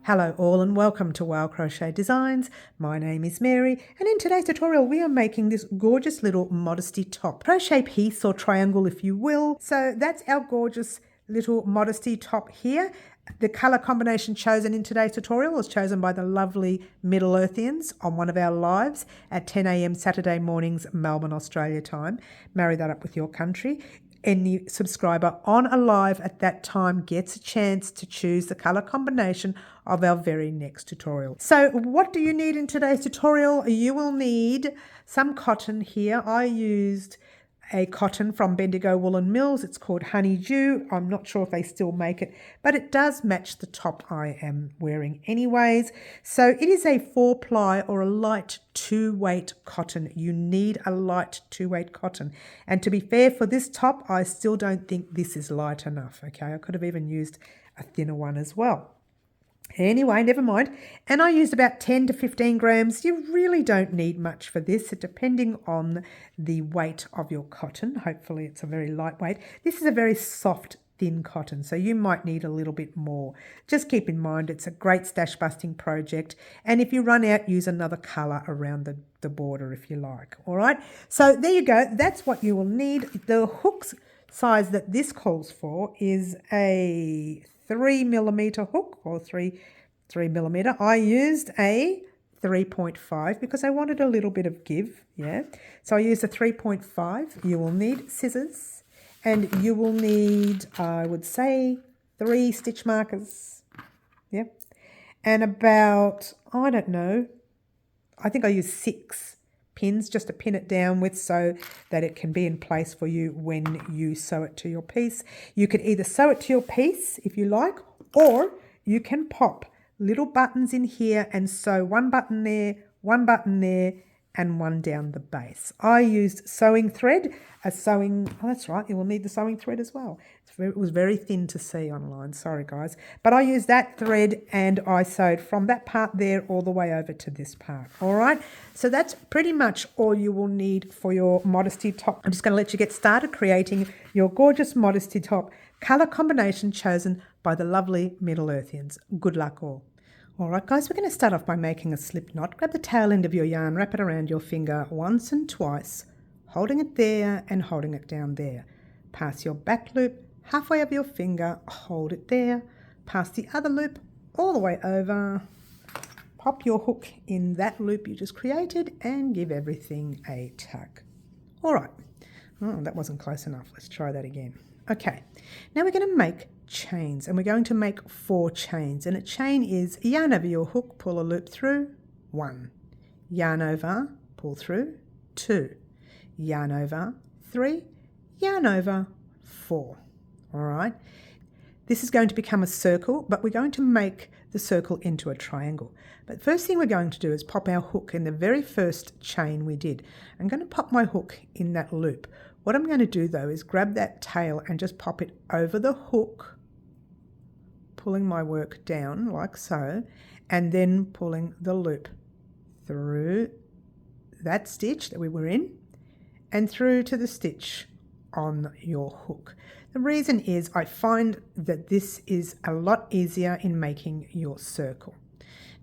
Hello all and welcome to Crochet Designs. My name is Mary and in today's tutorial we are making this gorgeous little Modesty top. Crochet piece or triangle if you will. So that's our gorgeous little Modesty top here. The colour combination chosen in today's tutorial was chosen by the lovely Middle Earthians on one of our lives at 10 a.m. Saturday mornings Melbourne, Australia time. Marry that up with your country. Any subscriber on a live at that time gets a chance to choose the colour combination of our very next tutorial. So what do you need in today's tutorial? You will need some cotton here. I used a cotton from Bendigo Woolen Mills. It's called Honeydew. I'm not sure if they still make it, but it does match the top I am wearing anyways. So it is a 4-ply or a light 2-weight cotton. You need a light 2-weight cotton. And to be fair, for this top, I still don't think this is light enough. Okay, I could have even used a thinner one as well. Anyway, never mind. And I used about 10 to 15 grams. You really don't need much for this, depending on the weight of your cotton. Hopefully it's a very lightweight. This is a very soft, thin cotton, so you might need a little bit more. Just keep in mind it's a great stash busting project. And if you run out, use another colour around the border if you like. All right, so there you go. That's what you will need. The hooks size that this calls for is a 3mm hook or 3mm. I used a 3.5 because I wanted a little bit of give, yeah. So I used a 3.5. You will need scissors and you will need, I would say, 3 stitch markers, yeah. And about, I don't know, I think I used 6 pins just to pin it down with so that it can be in place for you when you sew it to your piece. You could either sew it to your piece if you like, or you can pop little buttons in here and sew one button there, and one down the base. I used sewing thread, oh that's right, you will need the sewing thread as well. It was very thin to see online, sorry guys. But I used that thread and I sewed from that part there all the way over to this part, all right? So that's pretty much all you will need for your Modesty top. I'm just gonna let you get started creating your gorgeous Modesty top colour combination chosen by the lovely Middle Earthians. Good luck all. All right, guys, we're going to start off by making a slip knot. Grab the tail end of your yarn, wrap it around your finger once and twice, holding it there and holding it down there. Pass your back loop halfway up your finger, hold it there, pass the other loop all the way over, pop your hook in that loop you just created and give everything a tug. All right, oh, that wasn't close enough. Let's try that again. Okay, now we're going to make chains and we're going to make 4 chains, and a chain is yarn over your hook, pull a loop through, 1, yarn over, pull through, 2, yarn over, 3, yarn over, 4. All right, this is going to become a circle, but we're going to make the circle into a triangle. But first thing we're going to do is pop our hook in the very first chain we did. I'm going to pop my hook in that loop. What I'm going to do though is grab that tail and just pop it over the hook, pulling my work down like so, and then pulling the loop through that stitch that we were in and through to the stitch on your hook. The reason is I find that this is a lot easier in making your circle.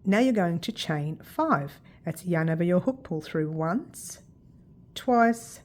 Now you're going to chain 5. That's yarn over your hook, pull through once, twice,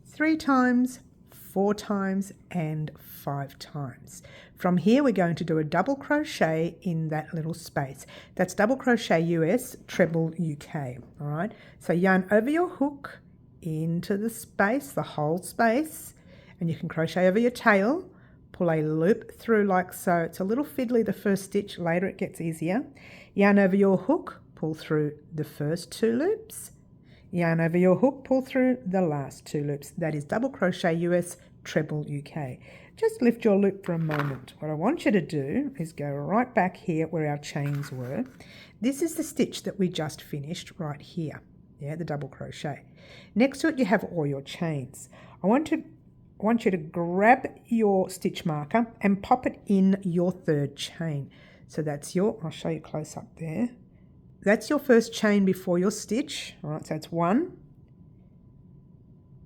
3 times, 4 times and 5 times. From here we're going to do a double crochet in that little space. That's double crochet US, treble UK. All right, so yarn over your hook into the space, the whole space, and you can crochet over your tail, pull a loop through like so. It's a little fiddly the first stitch, later it gets easier. Yarn over your hook, pull through the first 2 loops, yarn over your hook, pull through the last 2 loops. That is double crochet US, treble UK. Just lift your loop for a moment. What I want you to do is go right back here where our chains were. This is the stitch that we just finished right here, yeah, the double crochet. Next to it you have all your chains. I want you to grab your stitch marker and pop it in your 3rd chain. So that's your, I'll show you close up there. That's your first chain before your stitch. All right, so it's 1,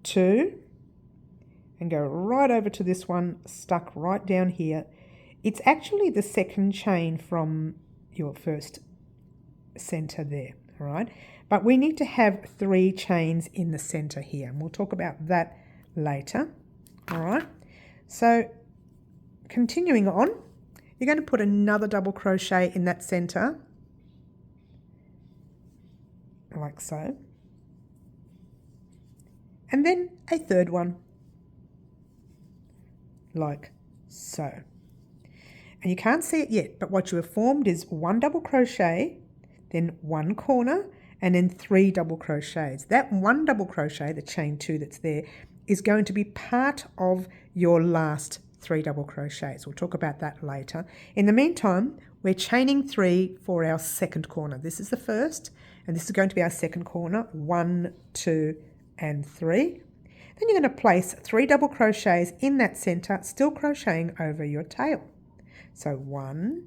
2, and go right over to this one, stuck right down here. It's actually the 2nd chain from your first center there, all right? But we need to have 3 chains in the center here, and we'll talk about that later, all right? So continuing on, you're going to put another double crochet in that center, like so, and then a third one, like so. And you can't see it yet, but what you have formed is 1 double crochet, then 1 corner, and then 3 double crochets. That 1 double crochet, the chain 2 that's there, is going to be part of your last 3 double crochets. We'll talk about that later. In the meantime, we're chaining 3 for our second corner. This is the first, and this is going to be our second corner, 1, 2, and 3. Then you're going to place 3 double crochets in that center, still crocheting over your tail. So 1,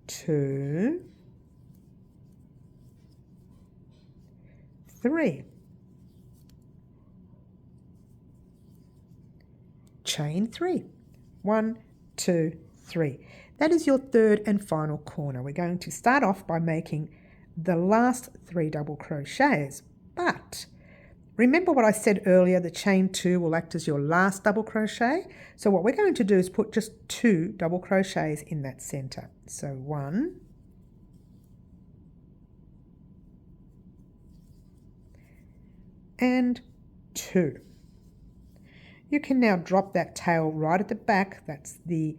2, 3. Chain 3. 1, 2, 3. That is your third and final corner. We're going to start off by making the last 3 double crochets, but remember what I said earlier, the chain 2 will act as your last double crochet. So what we're going to do is put just 2 double crochets in that center. So 1, and 2. You can now drop that tail right at the back. That's the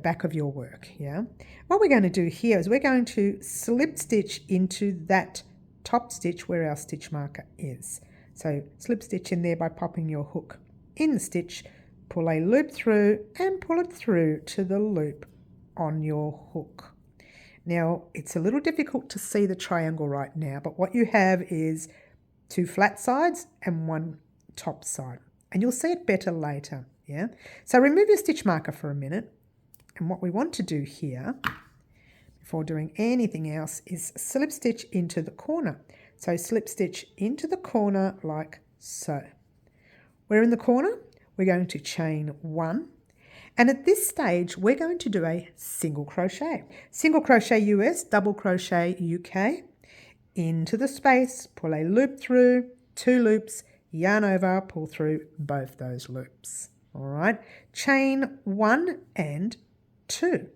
back of your work, yeah? What we're going to do here is we're going to slip stitch into that top stitch where our stitch marker is. So slip stitch in there by popping your hook in the stitch, pull a loop through and pull it through to the loop on your hook. Now it's a little difficult to see the triangle right now, but what you have is 2 flat sides and 1 top side, and you'll see it better later, yeah? So remove your stitch marker for a minute, and what we want to do here before doing anything else is slip stitch into the corner. So slip stitch into the corner like so. We're in the corner, we're going to chain 1, and at this stage we're going to do a single crochet. Single crochet US, double crochet UK, into the space, pull a loop through, 2 loops, yarn over, pull through both those loops. All right, chain 1 and 2.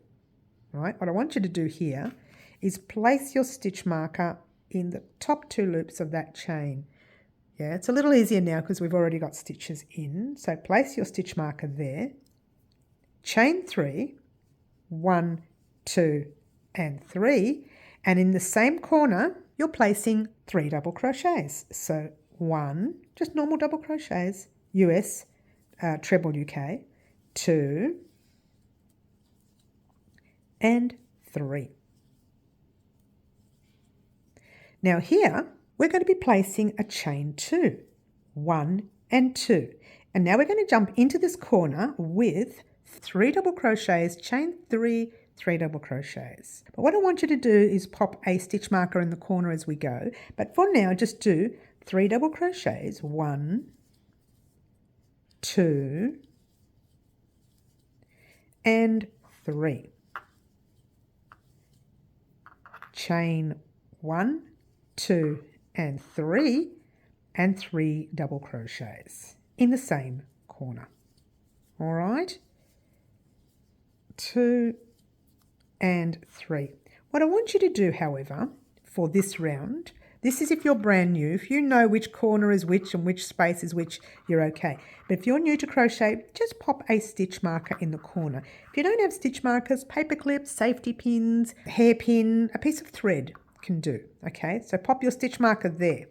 All right, what I want you to do here is place your stitch marker in the top 2 loops of that chain. Yeah, it's a little easier now because we've already got stitches in. So place your stitch marker there, chain 3, 1, 2, and 3, and in the same corner you're placing 3 double crochets. So 1, just normal double crochets, US, treble UK, 2, and 3. Now here we're going to be placing a chain 2, 1 and 2, and now we're going to jump into this corner with 3 double crochets, chain 3, 3 double crochets. But what I want you to do is pop a stitch marker in the corner as we go, but for now just do 3 double crochets, 1, 2, and 3. Chain 1, 2, and 3, and 3 double crochets in the same corner. All right, 2 and 3. What I want you to do, however, for this round, this is if you're brand new. If you know which corner is which and which space is which, you're okay. But if you're new to crochet, just pop a stitch marker in the corner. If you don't have stitch markers, paper clips, safety pins, hairpin, a piece of thread can do, okay? So pop your stitch marker there.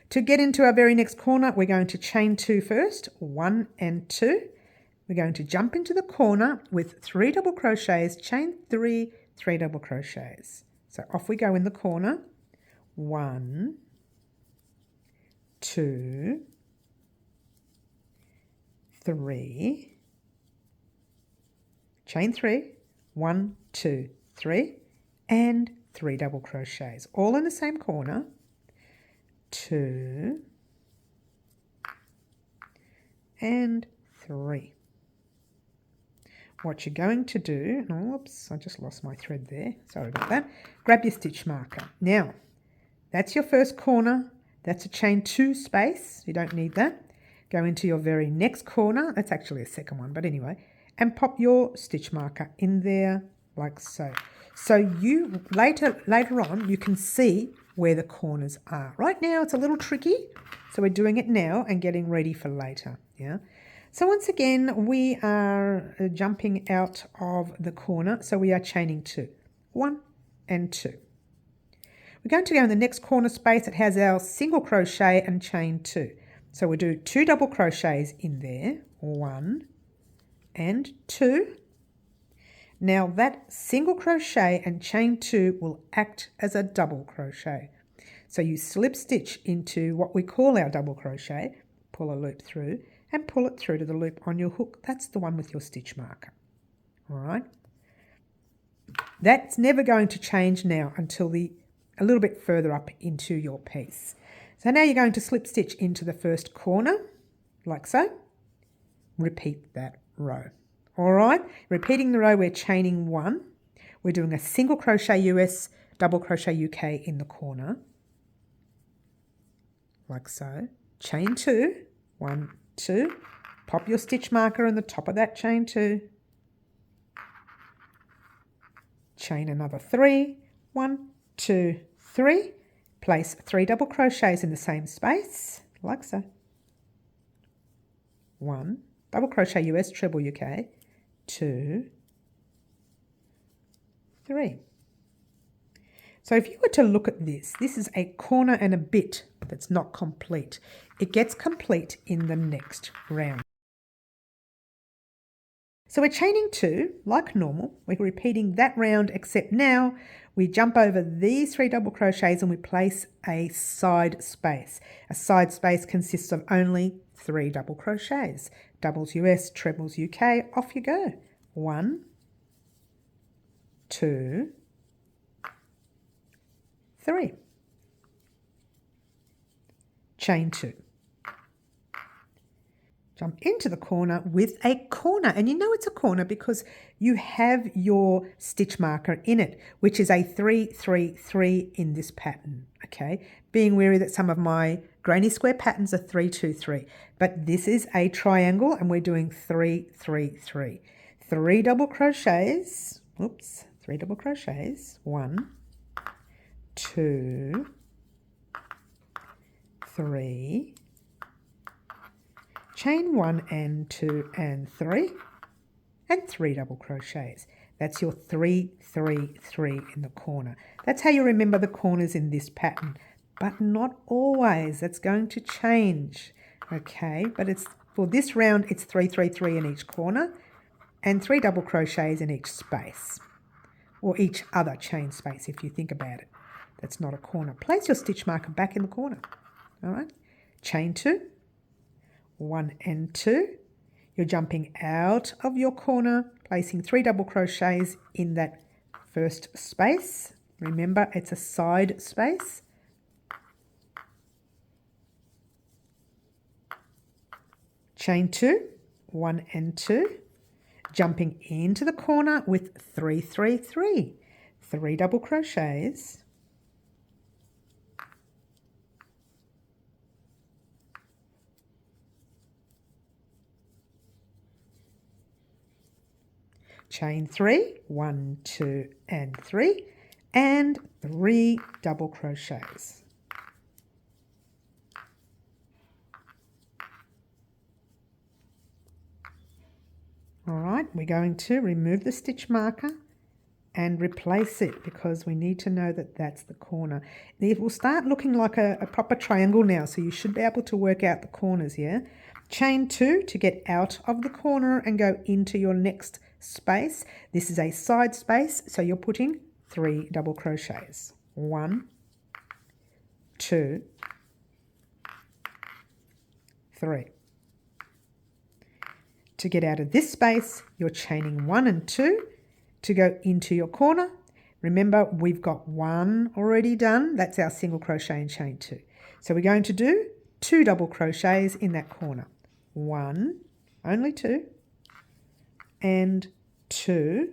To get into our very next corner, we're going to chain 2 first, 1 and 2. We're going to jump into the corner with 3 double crochets, chain 3, 3 double crochets. So off we go in the corner, 1, 2, 3, chain 3, 1, 2, 3, and 3 double crochets, all in the same corner, 2, and 3. what you're going to do, oops, I just lost my thread there. Sorry about that. Grab your stitch marker. Now, that's your first corner. That's a chain 2 space. You don't need that. Go into your very next corner. That's actually a second one, but anyway. And pop your stitch marker in there like so. So you later on, you can see where the corners are. Right now, it's a little tricky. So we're doing it now and getting ready for later. Yeah. So once again, we are jumping out of the corner. So we are chaining 2. 1 and 2. We're going to go in the next corner space. It has our single crochet and chain 2. So we do 2 double crochets in there. 1 and 2. Now that single crochet and chain 2 will act as a double crochet. So you slip stitch into what we call our double crochet, pull a loop through and pull it through to the loop on your hook. That's the one with your stitch marker. All right. That's never going to change now until a little bit further up into your piece. So now you're going to slip stitch into the first corner, like so. Repeat that row. All right, repeating the row, we're chaining 1. We're doing a single crochet US, double crochet UK in the corner, like so. Chain 2, 1, 2. Pop your stitch marker on the top of that chain 2. Chain another 3, 1, 2, 3. Place 3 double crochets in the same space, like so. 1, double crochet US, treble UK, 2, 3. So if you were to look at this, this is a corner and a bit that's not complete. It gets complete in the next round. So we're chaining 2 like normal. We're repeating that round, except now we jump over these 3 double crochets and we place a side space. A side space consists of only 3 double crochets. Doubles US, trebles UK, off you go. 1, 2, 3. Chain 2. Jump into the corner with a corner, and you know it's a corner because you have your stitch marker in it, which is a 3, 3, 3 in this pattern, okay? Being wary that some of my granny square patterns are 3, 2, 3, but this is a triangle and we're doing 3, 3, 3. 3 double crochets, oops, 3 double crochets, 1, 2, 3, chain 1 and 2 and 3, and 3 double crochets. That's your 3, 3, 3 in the corner. That's how you remember the corners in this pattern, but not always. That's going to change, okay? But it's for this round, it's 3, 3, 3 in each corner and 3 double crochets in each space, or each other chain space if you think about it. That's not a corner. Place your stitch marker back in the corner, all right? Chain 2. 1 and 2. You're jumping out of your corner, placing 3 double crochets in that first space. Remember, it's a side space. Chain 2, 1 and 2. Jumping into the corner with 3, 3, 3. 3 double crochets. Chain 3, 1, 2 and 3, and 3 double crochets. All right, we're going to remove the stitch marker and replace it because we need to know that that's the corner. It will start looking like a proper triangle now, so you should be able to work out the corners, yeah? Chain 2 to get out of the corner and go into your next space. This is a side space, so you're putting 3 double crochets. 1, 2, 3. To get out of this space, you're chaining 1 and 2 to go into your corner. Remember, we've got 1 already done. That's our single crochet and chain 2. So we're going to do 2 double crochets in that corner. 1, only 2, and 2.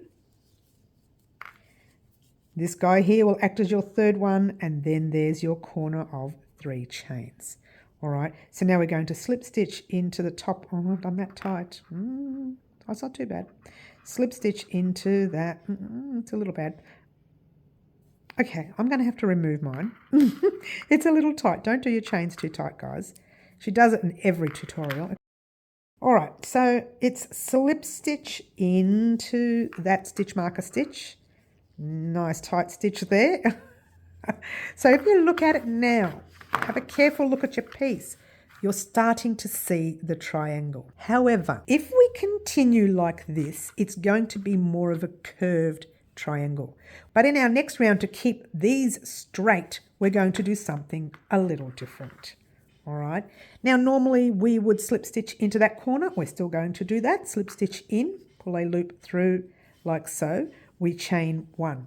This guy here will act as your third one, and then there's your corner of 3 chains. All right, so now we're going to slip stitch into the top. Oh, I've done that tight. That's not too bad. Slip stitch into that. It's a little bad. Okay, I'm going to have to remove mine. It's a little tight. Don't do your chains too tight, guys. She does it in every tutorial. All right, so it's slip stitch into that stitch marker stitch. Nice tight stitch there. So if you look at it now, have a careful look at your piece. You're starting to see the triangle. However, if we continue like this, it's going to be more of a curved triangle. But in our next round, to keep these straight, we're going to do something a little different. All right. Now, normally we would slip stitch into that corner. We're still going to do that. Slip stitch in, pull a loop through like so. We chain 1.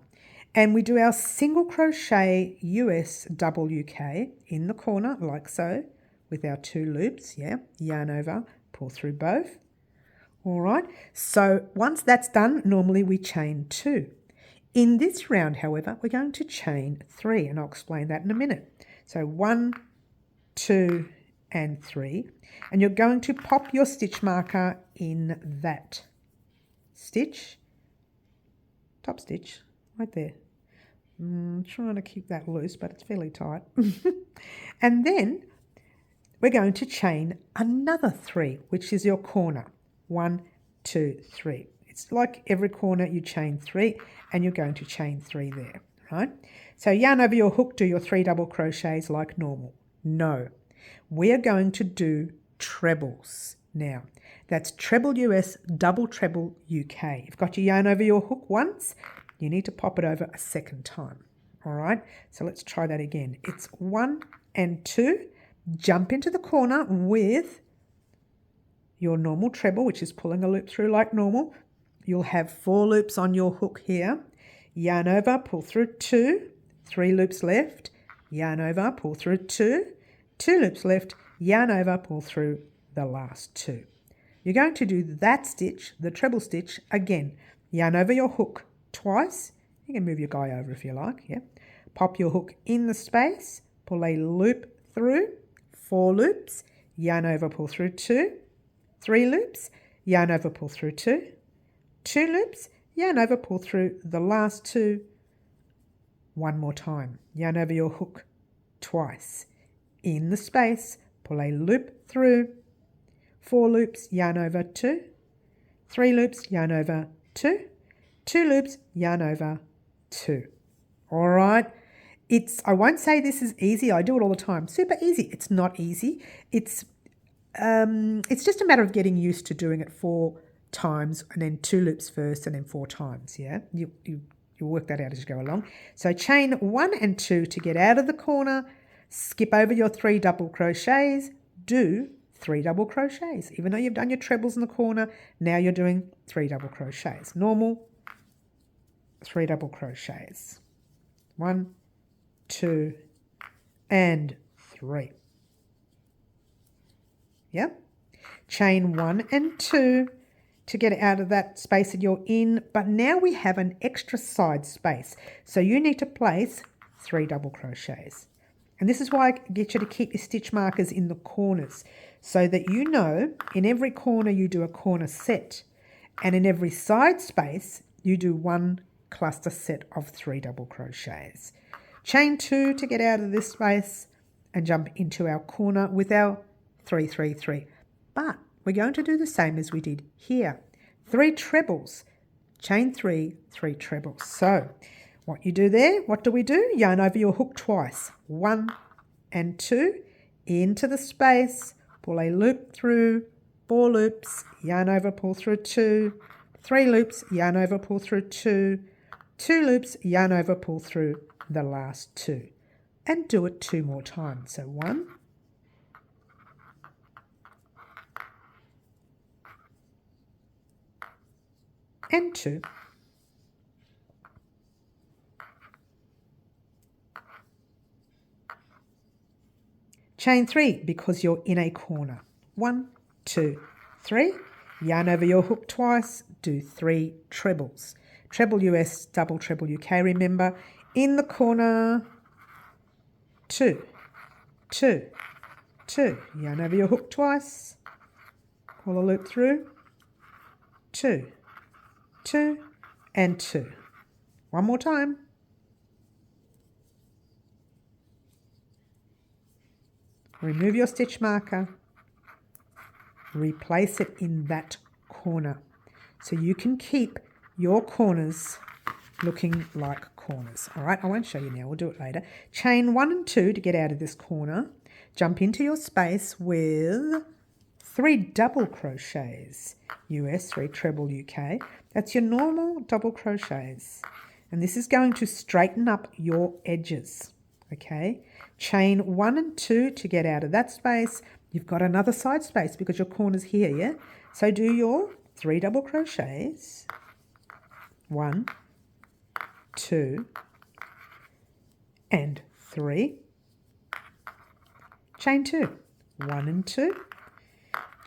And we do our single crochet US double UK in the corner like so with our 2 loops, yarn over, pull through both. All right, so once that's done, normally we chain 2. In this round, however, we're going to chain 3, and I'll explain that in a minute. So 1, 2, and 3, and you're going to pop your stitch marker in that stitch, top stitch, right there. I'm trying to keep that loose, but it's fairly tight. And then we're going to chain another 3, which is your corner. 1, 2, 3. It's like every corner you chain 3, and you're going to chain 3 there, right? So yarn over your hook, do your 3 double crochets like normal. No, we are going to do trebles now. That's treble US, double treble UK. You've got your yarn over your hook once, you need to pop it over a second time. All right, so let's try that again. It's 1 and 2, jump into the corner with your normal treble, which is pulling a loop through like normal. You'll have 4 loops on your hook here. Yarn over, pull through 2, 3 loops left, yarn over, pull through 2, 2 loops left, yarn over, pull through the last 2. You're going to do that stitch, the treble stitch, again. Yarn over your hook twice. You can move your guy over if you like, Pop your hook in the space, pull a loop through, 4 loops, yarn over, pull through 2, 3 loops, yarn over, pull through 2, 2 loops, yarn over, pull through the last 2, one more time. Yarn over your hook twice. In the space, pull a loop through, 4 loops, yarn over 2, 3 loops, yarn over 2, 2 loops, yarn over 2. All right. I won't say this is easy. I do it all the time. Super easy. It's not easy. It's just a matter of getting used to doing it 4 times and then 2 loops first and then 4 times. You work that out as you go along. So chain 1 and 2 to get out of the corner. Skip over your 3 double crochets. Do 3 double crochets. Even though you've done your trebles in the corner, now you're doing 3 double crochets. Normal 3 double crochets. 1, 2, and 3. Chain 1 and 2 to get out of that space that you're in, but now we have an extra side space. So you need to place 3 double crochets. And this is why I get you to keep your stitch markers in the corners so that you know in every corner you do a corner set, and in every side space you do 1 cluster set of 3 double crochets. Chain 2 to get out of this space and jump into our corner with our 3, 3, 3. But we're going to do the same as we did here. 3 trebles. Chain 3, 3 trebles. So what you do there, what do we do? Yarn over your hook twice. 1 and 2 into the space. Pull a loop through, 4 loops, yarn over, pull through 2, 3 loops, yarn over, pull through 2, 2 loops, yarn over, pull through the last 2. And do it 2 more times. So 1, and 2. Chain 3 because you're in a corner. 1, 2, 3. Yarn over your hook twice, do 3 trebles. Treble US, double treble UK, remember. In the corner, 2, 2, 2. Yarn over your hook twice, pull a loop through, 2, 2, and 2. One more time. Remove your stitch marker, replace it in that corner. So you can keep your corners looking like corners. All right, I won't show you now, we'll do it later. Chain 1 and 2 to get out of this corner. Jump into your space with 3 double crochets. US, 3 treble UK. That's your normal double crochets. And this is going to straighten up your edges. Okay, chain 1 and 2 to get out of that space. You've got another side space because your corner's here, yeah? So do your 3 double crochets. 1, 2, and 3. Chain 2, 1 and 2.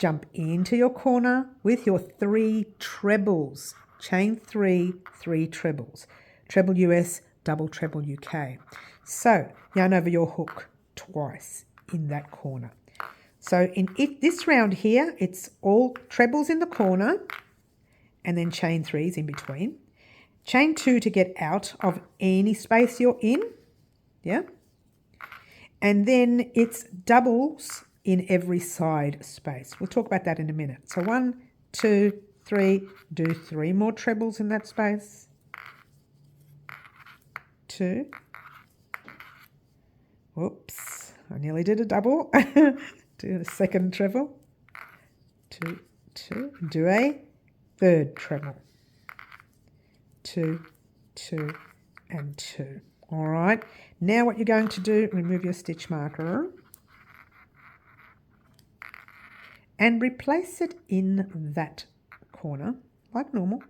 Jump into your corner with your 3 trebles. Chain 3, 3 trebles. Treble US, double treble UK. So yarn over your hook twice in that corner. So in this round here, it's all trebles in the corner and then chain 3s in between. Chain 2 to get out of any space you're in, yeah? And then it's doubles in every side space. We'll talk about that in a minute. So 1, 2, 3, do 3 more trebles in that space. 2. Whoops, I nearly did a double. Do a second treble. 2, 2. Do a third treble. 2, 2, and 2. All right. Now what you're going to do, remove your stitch marker and replace it in that corner like normal.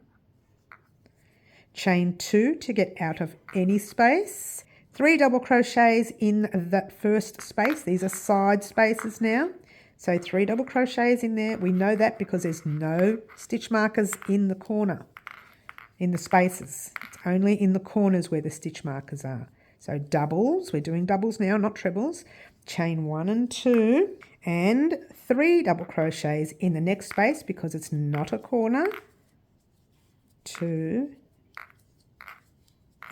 Chain 2 to get out of any space. 3 double crochets in that first space. These are side spaces now. So 3 double crochets in there. We know that because there's no stitch markers in the corner, in the spaces. It's only in the corners where the stitch markers are. So doubles, we're doing doubles now, not trebles. Chain 1 and 2 and 3 double crochets in the next space because it's not a corner. 2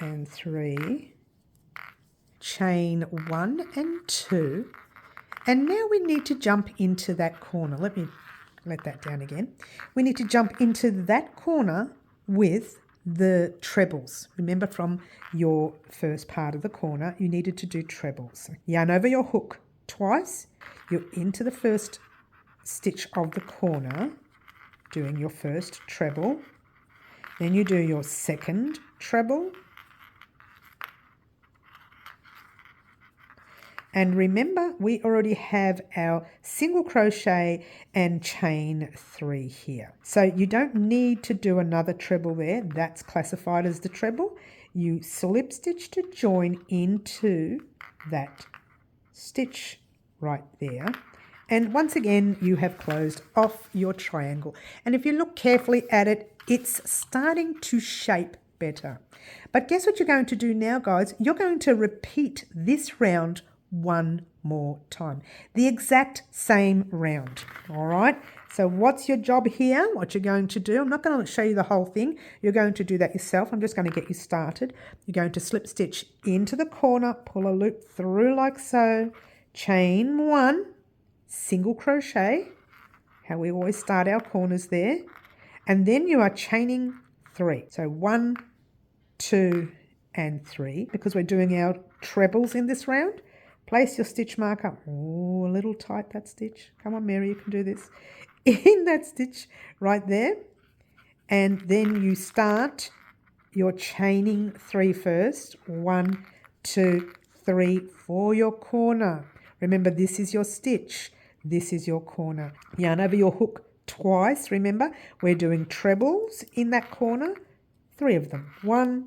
and 3. Chain 1 and 2, and now we need to jump into that corner. Let me let that down again. We need to jump into that corner with the trebles. Remember from your first part of the corner, you needed to do trebles. Yarn over your hook twice. You're into the first stitch of the corner, doing your first treble. Then you do your second treble. And remember, we already have our single crochet and chain 3 here. So you don't need to do another treble there. That's classified as the treble. You slip stitch to join into that stitch right there. And once again, you have closed off your triangle. And if you look carefully at it, it's starting to shape better. But guess what you're going to do now, guys? You're going to repeat this round one more time, the exact same round. All right, so what's your job here? What you're going to do, I'm not going to show you the whole thing, you're going to do that yourself. I'm just going to get you started. You're going to slip stitch into the corner, pull a loop through like so, chain 1, single crochet, how we always start our corners there, and then you are chaining 3. So 1, 2 and 3, because we're doing our trebles in this round. Place your stitch marker, oh, a little tight that stitch. Come on, Mary, you can do this. In that stitch right there. And then you start your chaining 3 first. 1, 2, 3 for your corner. Remember, this is your stitch. This is your corner. Yarn over your hook twice. Remember, we're doing trebles in that corner. 3 of them. 1,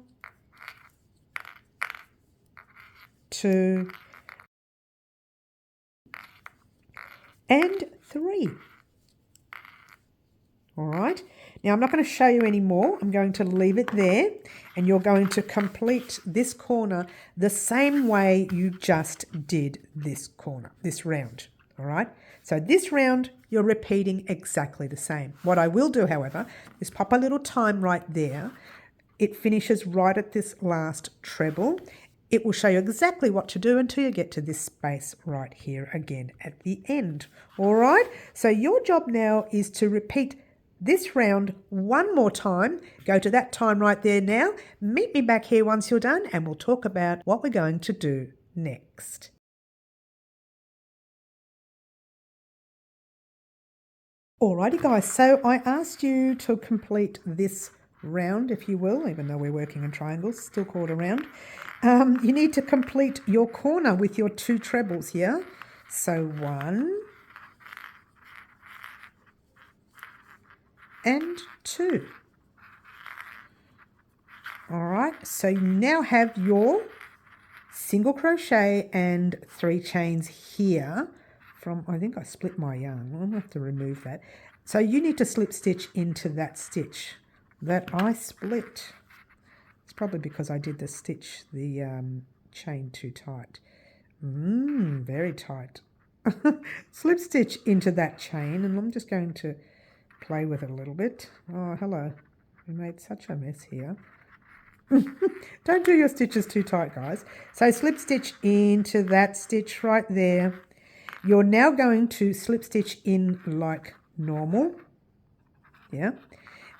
2, and 3. All right. Now I'm not going to show you any more. I'm going to leave it there, and you're going to complete this corner the same way you just did this corner, this round. All right. So this round, you're repeating exactly the same. What I will do, however, is pop a little time right there. It finishes right at this last treble. It will show you exactly what to do until you get to this space right here again at the end. All right. So your job now is to repeat this round one more time. Go to that time right there now. Meet me back here once you're done, and we'll talk about what we're going to do next. Alrighty guys, so I asked you to complete this round, if you will, even though we're working in triangles, still called a round. You need to complete your corner with your 2 trebles here. So 1 and 2. All right, so you now have your single crochet and 3 chains here from, I think I split my yarn. I'm going to have to remove that. So you need to slip stitch into that stitch that I split. It's probably because I did the chain too tight. Very tight. Slip stitch into that chain, and I'm just going to play with it a little bit. Oh, hello. We made such a mess here. Don't do your stitches too tight, guys. So slip stitch into that stitch right there. You're now going to slip stitch in like normal. Yeah.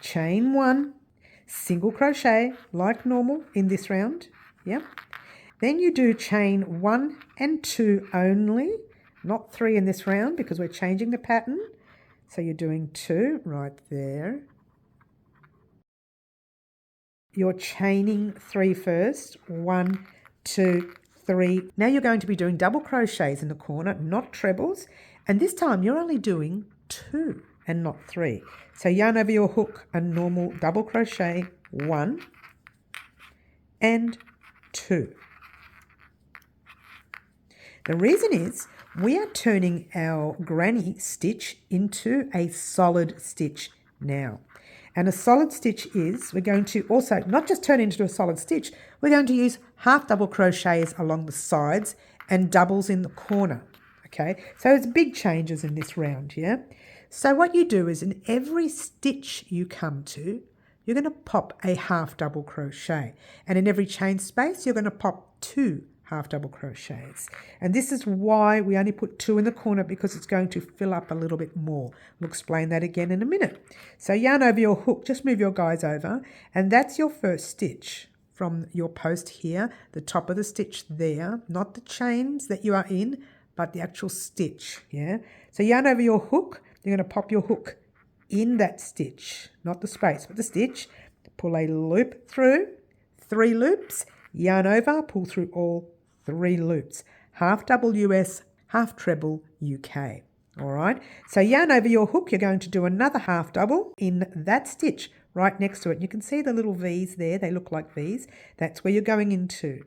Chain 1, single crochet like normal in this round. Yeah. Then you do chain 1 and 2 only, not 3 in this round because we're changing the pattern. So you're doing 2 right there. You're chaining 3 first. 1, 2, 3. Now you're going to be doing double crochets in the corner, not trebles. And this time you're only doing 2 and not 3. So yarn over your hook a normal double crochet, 1 and 2. The reason is we are turning our granny stitch into a solid stitch now. And a solid stitch is, we're going to also not just turn into a solid stitch, we're going to use half double crochets along the sides and doubles in the corner. Okay, so it's big changes in this round, yeah? So what you do is in every stitch you come to, you're going to pop a half double crochet. And in every chain space, you're going to pop 2 half double crochets. And this is why we only put 2 in the corner, because it's going to fill up a little bit more. We'll explain that again in a minute. So yarn over your hook, just move your guys over, and that's your first stitch from your post here, the top of the stitch there, not the chains that you are in, but the actual stitch, yeah? So yarn over your hook, you're going to pop your hook in that stitch, not the space, but the stitch, pull a loop through, 3 loops, yarn over, pull through all 3 loops, half double US, half treble UK. All right, so yarn over your hook, you're going to do another half double in that stitch right next to it. You can see the little V's there, they look like V's. That's where you're going into.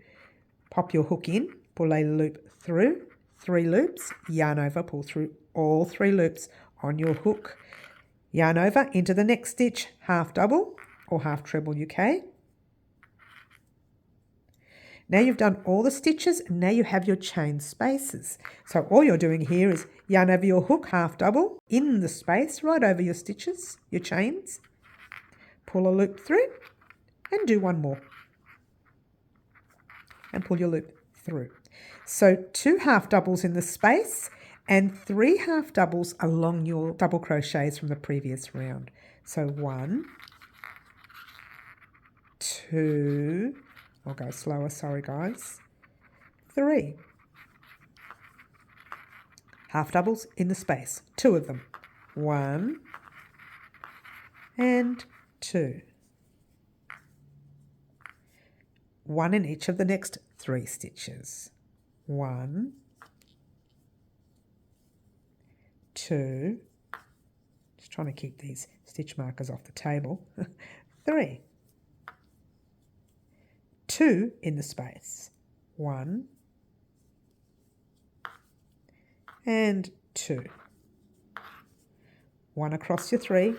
Pop your hook in, pull a loop through, 3 loops, yarn over, pull through all 3 loops on your hook, yarn over into the next stitch, half double or half treble UK. Now you've done all the stitches, and now you have your chain spaces. So all you're doing here is yarn over your hook, half double, in the space, right over your stitches, your chains. Pull a loop through, and do 1 more. And pull your loop through. So 2 half doubles in the space, and 3 half doubles along your double crochets from the previous round. So 1, 2, I'll go slower, sorry guys, 3. Half doubles in the space, 2 of them, 1 and 2. 1 in each of the next 3 stitches. 1, 2, just trying to keep these stitch markers off the table, 3. 2 in the space, 1 and 2. 1 across your 3,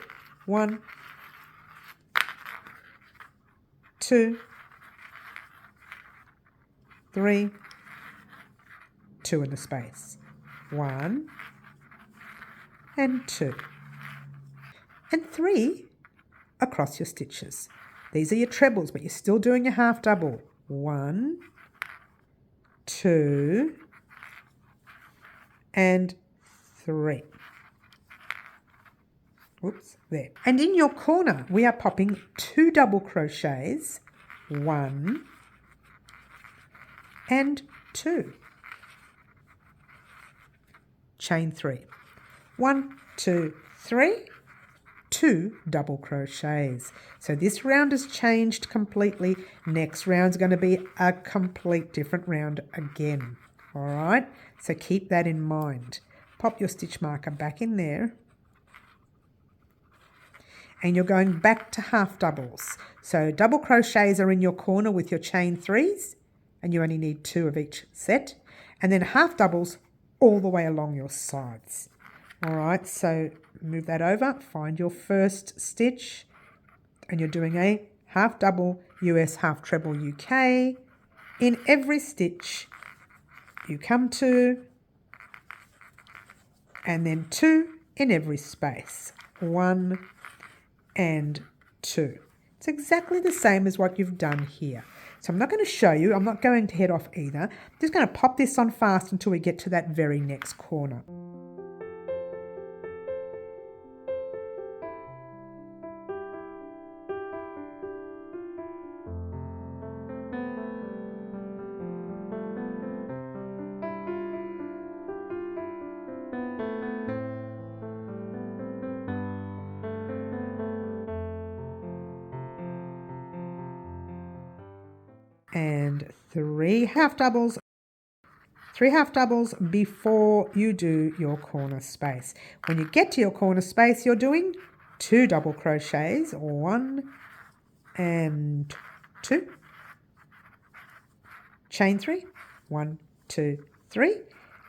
1, 2, 3, 2 in the space, 1 and 2, and 3 across your stitches. These are your trebles, but you're still doing your half double. 1, 2 and 3. Oops, there. And in your corner, we are popping 2 double crochets, 1 and 2. Chain 3. 1, 2, 3, 2 double crochets. So this round has changed completely. Next round's going to be a complete different round again. All right, so keep that in mind. Pop your stitch marker back in there. And you're going back to half doubles. So double crochets are in your corner with your chain 3s, and you only need 2 of each set. And then half doubles all the way along your sides. All right, so move that over, find your first stitch, and you're doing a half double US, half treble UK. In every stitch, you come to, and then 2 in every space, 1 and 2. It's exactly the same as what you've done here. So I'm not going to show you, I'm not going to head off either. I'm just going to pop this on fast until we get to that very next corner. And 3 half doubles before you do your corner space. When you get to your corner space, you're doing 2 double crochets, 1 and 2, chain 3, 1, 2, 3,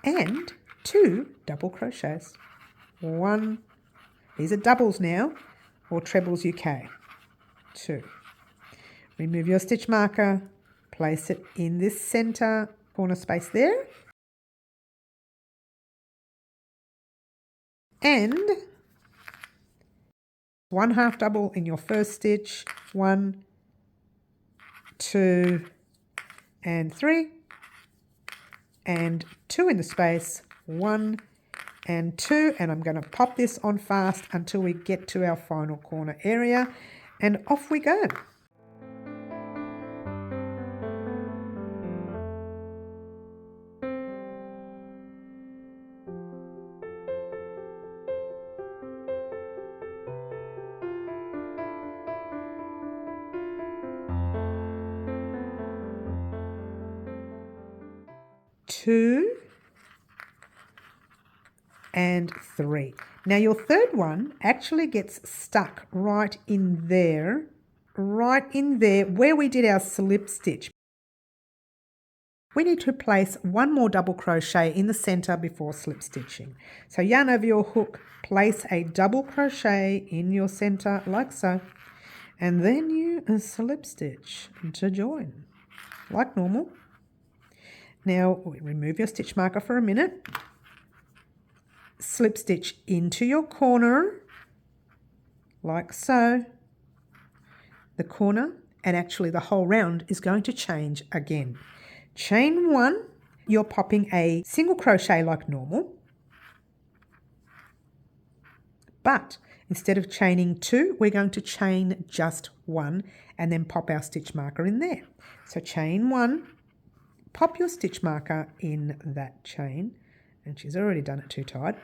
and 2 double crochets, 1, these are doubles now, or trebles UK, 2. Remove your stitch marker, place it in this center corner space there, and 1 half double in your first stitch, 1, 2 and 3, and 2 in the space, 1 and 2, and I'm going to pop this on fast until we get to our final corner area, and off we go. Two and 3. Now your third one actually gets stuck right in there where we did our slip stitch. We need to place 1 more double crochet in the center before slip stitching. So yarn over your hook, place a double crochet in your center like so, and then you slip stitch to join like normal. Now remove your stitch marker for a minute, slip stitch into your corner like so, the corner, and actually the whole round is going to change again. Chain 1, you're popping a single crochet like normal, but instead of chaining 2, we're going to chain just 1 and then pop our stitch marker in there. So chain 1, pop your stitch marker in that chain, and she's already done it too tight.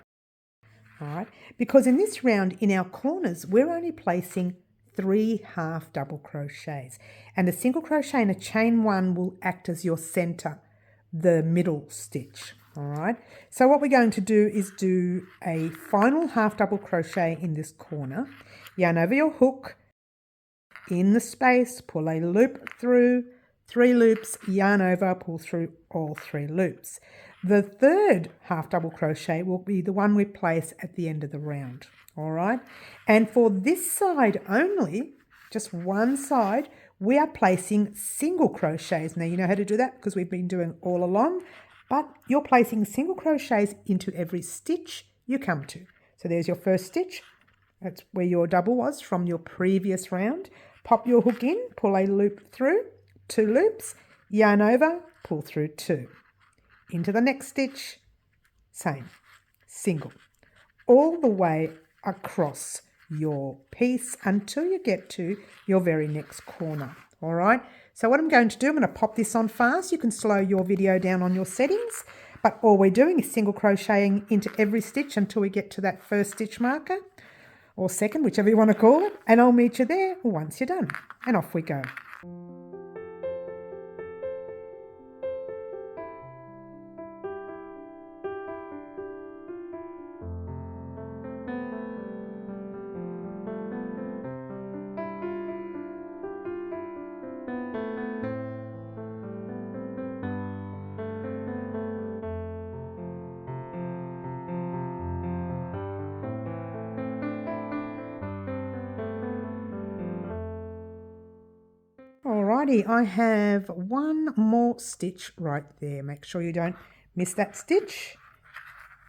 All right, because in this round, in our corners, we're only placing 3 half double crochets, and a single crochet and a chain 1 will act as your center, the middle stitch. All right, so what we're going to do is do a final half double crochet in this corner, yarn over your hook, in the space, pull a loop through, 3 loops, yarn over, pull through all 3 loops. The third half double crochet will be the one we place at the end of the round. All right. And for this side only, just one side, we are placing single crochets. Now you know how to do that because we've been doing all along, but you're placing single crochets into every stitch you come to. So there's your first stitch. That's where your double was from your previous round. Pop your hook in, pull a loop through, 2 loops, yarn over, pull through 2. Into the next stitch, same, single, all the way across your piece until you get to your very next corner. All right, so what I'm going to do, I'm going to pop this on fast. You can slow your video down on your settings, but all we're doing is single crocheting into every stitch until we get to that first stitch marker, or second, whichever you want to call it, and I'll meet you there once you're done, and off we go. Alrighty, I have one more stitch right there. Make sure you don't miss that stitch.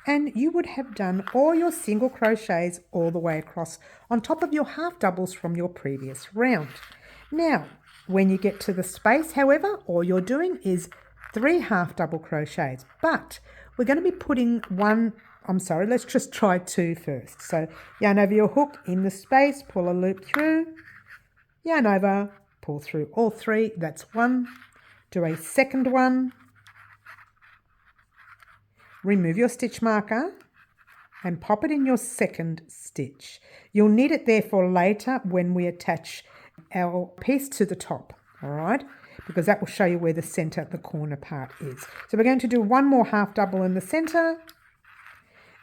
And you would have done all your single crochets all the way across on top of your half doubles from your previous round. Now, when you get to the space, however, all you're doing is 3 half double crochets, but we're going to be putting let's just try 2 first. So yarn over your hook in the space, pull a loop through, yarn over, pull through all 3, that's 1, do a second one, remove your stitch marker and pop it in your second stitch. You'll need it there for later when we attach our piece to the top, all right, because that will show you where the center, the corner part is. So we're going to do one more half double in the center,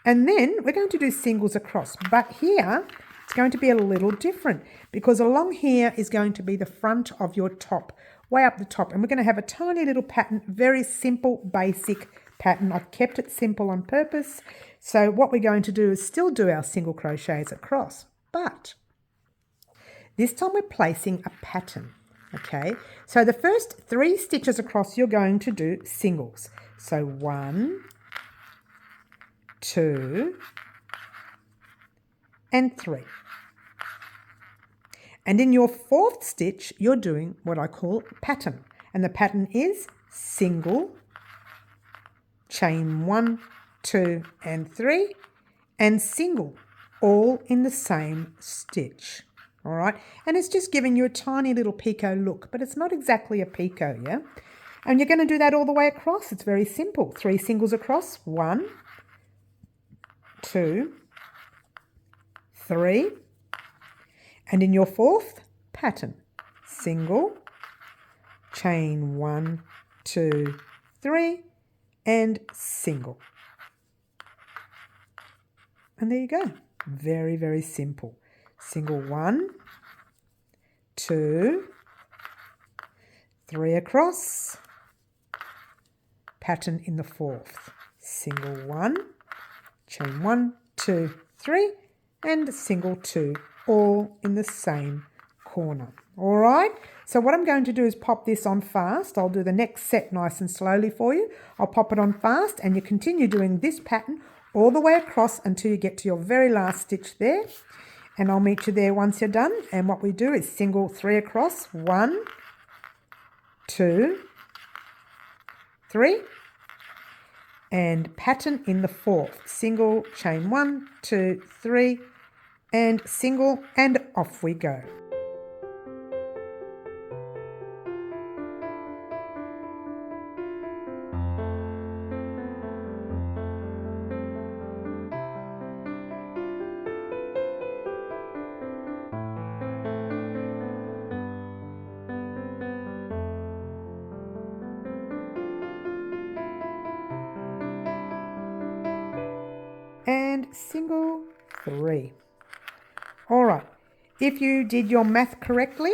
and then we're going to do singles across, but here it's going to be a little different because along here is going to be the front of your top, way up the top. And we're going to have a tiny little pattern, very simple, basic pattern. I've kept it simple on purpose. So what we're going to do is still do our single crochets across, but this time we're placing a pattern, okay? So the first 3 stitches across, you're going to do singles. So 1, 2, and 3. And in your 4th stitch, you're doing what I call pattern. And the pattern is single, chain 1, 2, and 3, and single, all in the same stitch. All right. And it's just giving you a tiny little picot look, but it's not exactly a picot, yeah? And you're going to do that all the way across. It's very simple. 3 singles across, 1, 2, 3, and in your 4th, pattern, single, chain 1, 2, 3, and single. And there you go. Very, very simple. Single 1, 2, 3 across, pattern in the 4th, single 1, chain 1, 2, 3, and single 2, all in the same corner. All right, so what I'm going to do is pop this on fast. I'll do the next set nice and slowly for you. I'll pop it on fast and you continue doing this pattern all the way across until you get to your very last stitch there. And I'll meet you there once you're done. And what we do is single 3 across, 1, 2, 3, and pattern in the 4th, single, chain 1, 2, 3, and single, and off we go. And single 3. All right, if you did your math correctly,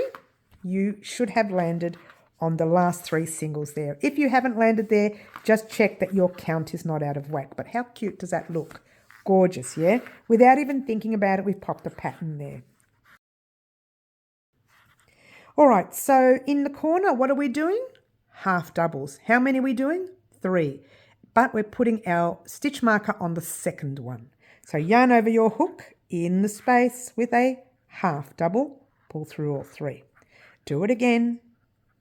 you should have landed on the last 3 singles there. If you haven't landed there, just check that your count is not out of whack. But how cute does that look? Gorgeous, yeah? Without even thinking about it, we've popped the pattern there. All right, so in the corner, what are we doing? Half doubles. How many are we doing? 3. But we're putting our stitch marker on the second one. So yarn over your hook in the space with a half double, pull through all 3. Do it again,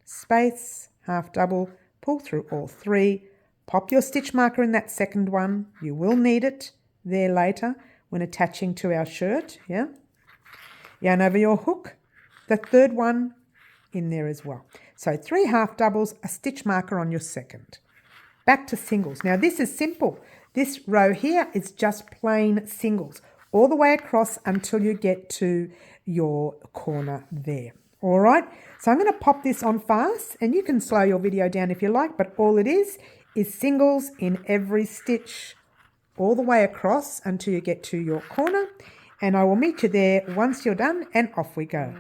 space, half double, pull through all 3. Pop your stitch marker in that second one. You will need it there later when attaching to our shirt, yeah? Yarn over your hook, the third one in there as well. So 3 half doubles, a stitch marker on your second. Back to singles. Now this is simple. This row here is just plain singles all the way across until you get to your corner there. All right, so I'm going to pop this on fast, and you can slow your video down if you like, but all it is singles in every stitch all the way across until you get to your corner, and I will meet you there once you're done, and off we go.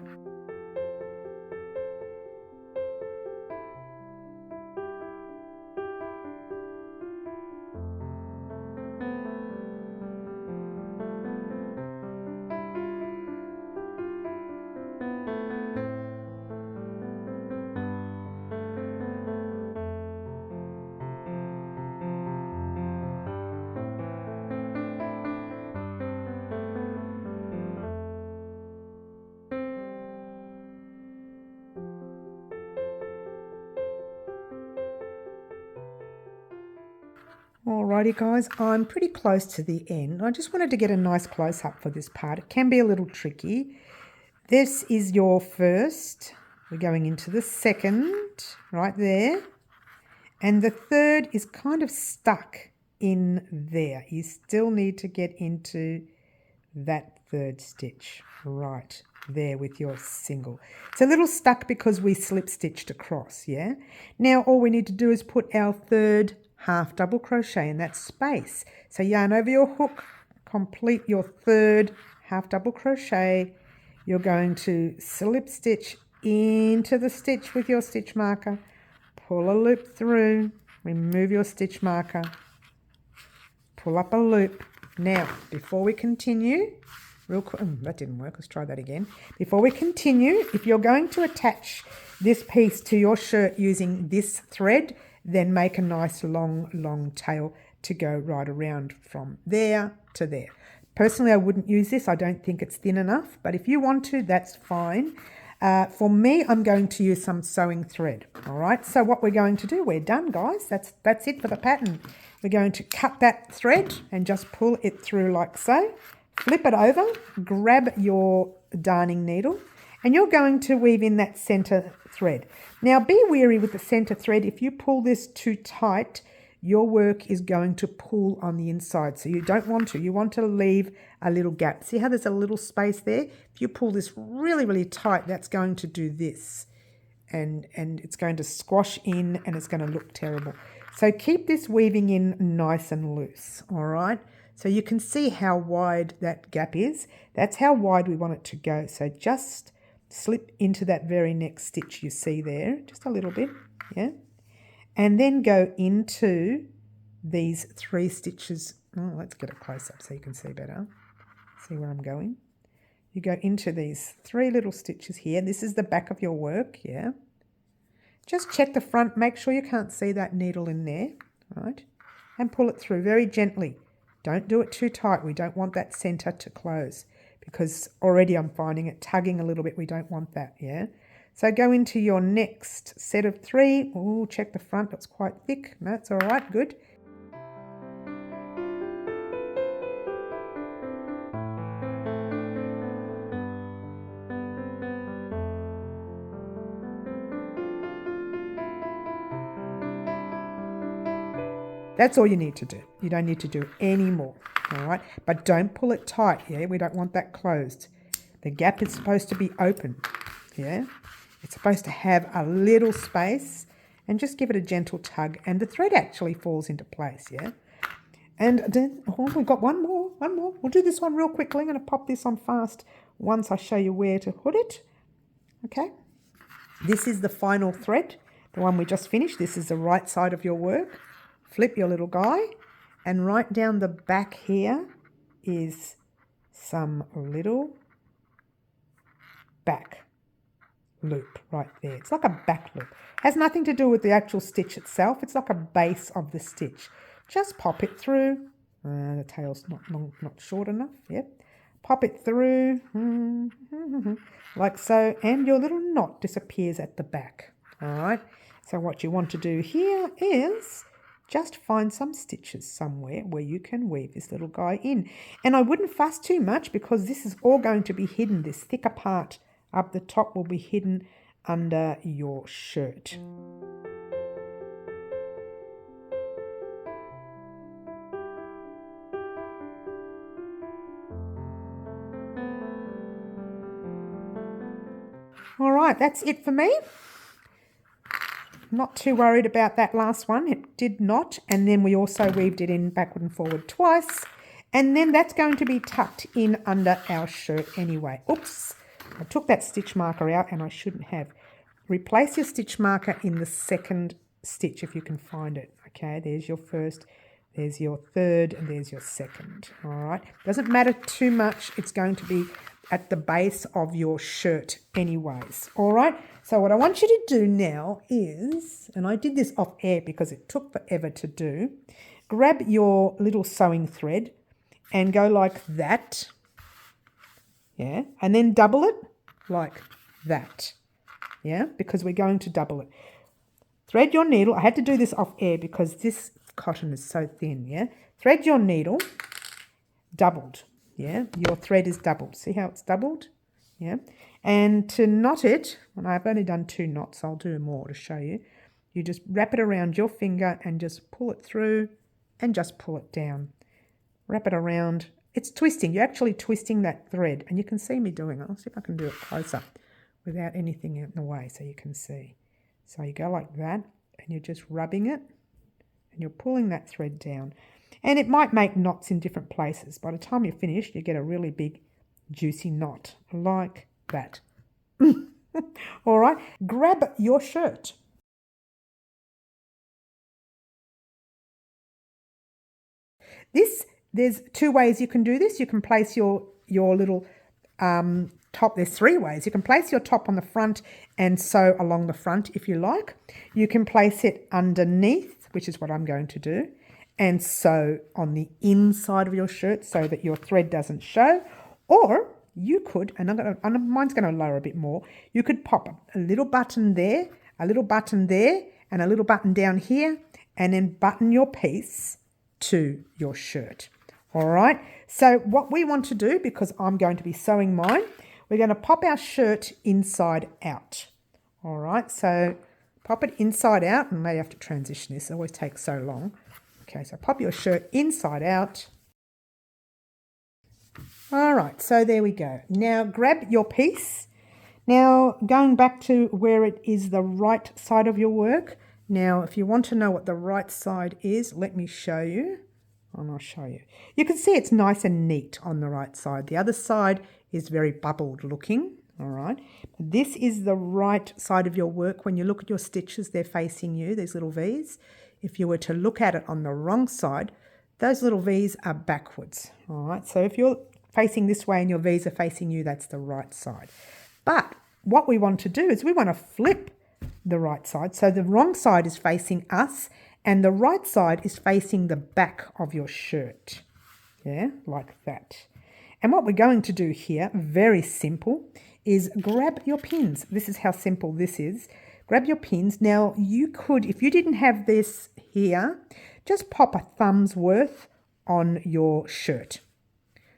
Alrighty guys, I'm pretty close to the end. I just wanted to get a nice close-up for this part. It can be a little tricky. This is your first. We're going into the second, right there. And the third is kind of stuck in there. You still need to get into that third stitch right there with your single. It's a little stuck because we slip stitched across, yeah? Now all we need to do is put our third half double crochet in that space. So yarn over your hook, complete your third half double crochet. You're going to slip stitch into the stitch with your stitch marker, pull a loop through, remove your stitch marker, pull up a loop. Now, before we continue, real quick, that didn't work, let's try that again. Before we continue, if you're going to attach this piece to your shirt using this thread, then make a nice long tail to go right around from there to there. Personally, I wouldn't use this. I don't think it's thin enough, but if you want to, that's fine. For me, I'm going to use some sewing thread. All right, so what we're going to do, we're done, guys. That's it for the pattern. We're going to cut that thread and just pull it through like so. Flip it over, grab your darning needle, and you're going to weave in that center thread. Now be wary with the center thread. If you pull this too tight, your work is going to pull on the inside. So you don't want to. You want to leave a little gap. See how there's a little space there? If you pull this really tight, that's going to do this. And it's going to squash in and it's going to look terrible. So keep this weaving in nice and loose, all right? So you can see how wide that gap is. That's how wide we want it to go. So just slip into that very next stitch you see there, just a little bit, yeah? And then go into these 3 stitches. Oh, let's get a close-up so you can see better. See where I'm going? You go into these 3 little stitches here. This is the back of your work, yeah? Just check the front, make sure you can't see that needle in there, right? And pull it through very gently. Don't do it too tight. We don't want that center to close because already I'm finding it tugging a little bit. We don't want that, yeah? So go into your next set of 3. Oh, check the front. It's quite thick. No, it's all right. Good. That's all you need to do. You don't need to do any more, all right? But don't pull it tight, yeah? We don't want that closed. The gap is supposed to be open, yeah? It's supposed to have a little space and just give it a gentle tug and the thread actually falls into place, yeah? And then, oh, we've got one more. We'll do this one real quickly. I'm going to pop this on fast once I show you where to put it, okay? This is the final thread. the one we just finished. This is the right side of your work. Flip your little guy, and right down the back here is some little back loop right there. It's like a back loop. Has nothing to do with the actual stitch itself. It's like a base of the stitch. Just pop it through. The tail's not short enough. Yep. Pop it through like so, and your little knot disappears at the back. All right. So what you want to do here is just find some stitches somewhere where you can weave this little guy in. And I wouldn't fuss too much because this is all going to be hidden. This thicker part up the top will be hidden under your shirt. All right, that's it for me. Not too worried about that last one. It did not. And then we also weaved it in backward and forward twice. And then that's going to be tucked in under our shirt anyway. Oops, I took that stitch marker out and I shouldn't have. Replace your stitch marker in the second stitch if you can find it. Okay, there's your first, there's your third, and there's your second. All right, doesn't matter too much. It's going to be at the base of your shirt anyways. All right, so what I want you to do now is, and I did this off air because it took forever to do, grab your little sewing thread and go like that, yeah, and then double it like that, yeah, because we're going to double it. Thread your needle. I had to do this off air because this cotton is so thin, yeah. Thread your needle doubled. Yeah, your thread is doubled. See how it's doubled? Yeah. And to knot it, and I've only done 2 knots, I'll do more to show you. You just wrap it around your finger and just pull it through and just pull it down. Wrap it around. It's twisting. You're actually twisting that thread, and you can see me doing it. I'll see if I can do it closer without anything in the way so you can see. So you go like that, and you're just rubbing it, and you're pulling that thread down. And it might make knots in different places. By the time you're finished, you get a really big, juicy knot like that. All right, grab your shirt. There's 2 ways you can do this. You can place your little top. There's 3 ways. You can place your top on the front and sew along the front if you like. You can place it underneath, which is what I'm going to do, and sew on the inside of your shirt so that your thread doesn't show. Or you could, and mine's going to lower a bit more, you could pop a little button there, a little button there, and a little button down here, and then button your piece to your shirt. All right, so what we want to do, because I'm going to be sewing mine, we're going to pop our shirt inside out. All right, so pop it inside out, and now you have to transition this. It always takes so long. Okay, so pop your shirt inside out. All right, so there we go. Now grab your piece. Now going back to where it is the right side of your work. Now, if you want to know what the right side is, let me show you. And I'll show you. You can see it's nice and neat on the right side. The other side is very bubbled looking. All right. This is the right side of your work. When you look at your stitches, they're facing you, these little V's. If you were to look at it on the wrong side, those little V's are backwards. All right. So if you're facing this way and your V's are facing you, that's the right side. But what we want to do is we want to flip the right side. So the wrong side is facing us and the right side is facing the back of your shirt. Yeah, like that. And what we're going to do here, very simple, is grab your pins. This is how simple this is. Grab your pins. Now you could, if you didn't have this here, just pop a thumb's worth on your shirt.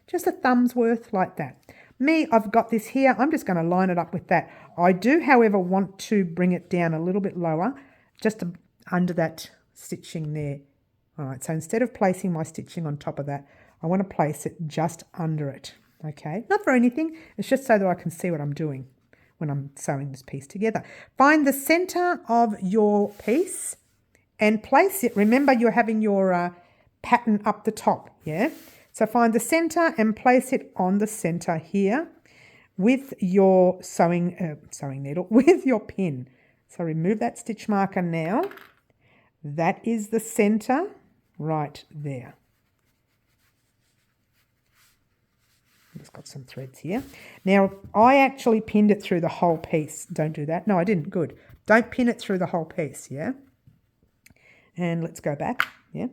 Just a thumb's worth like that. Me, I've got this here. I'm just going to line it up with that. I do, however, want to bring it down a little bit lower, just under that stitching there. All right, so instead of placing my stitching on top of that, I want to place it just under it. Okay, not for anything. It's just so that I can see what I'm doing when I'm sewing this piece together. Find the center of your piece and place it. Remember, you're having your pattern up the top, yeah? So find the center and place it on the center here with your sewing needle, with your pin. So remove that stitch marker now. That is the center right there. Just got some threads here. Now, I actually pinned it through the whole piece. Don't do that. No, I didn't. Good. Don't pin it through the whole piece, yeah? And let's go back, yeah?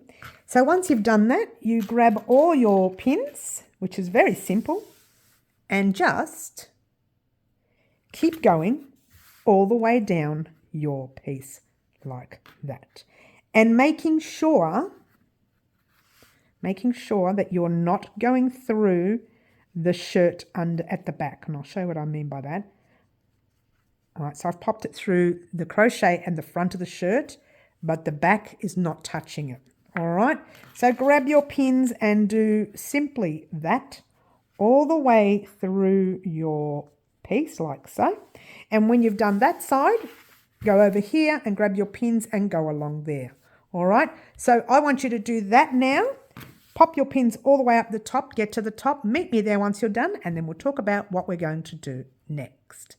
So once you've done that, you grab all your pins, which is very simple, and just keep going all the way down your piece like that. And making sure that you're not going through the shirt under at the back. And I'll show you what I mean by that. All right, so I've popped it through the crochet and the front of the shirt, but the back is not touching it. All right, so grab your pins and do simply that all the way through your piece like so. And when you've done that side, go over here and grab your pins and go along there. All right, so I want you to do that now. Pop your pins all the way up the top, get to the top, meet me there once you're done, and then we'll talk about what we're going to do next.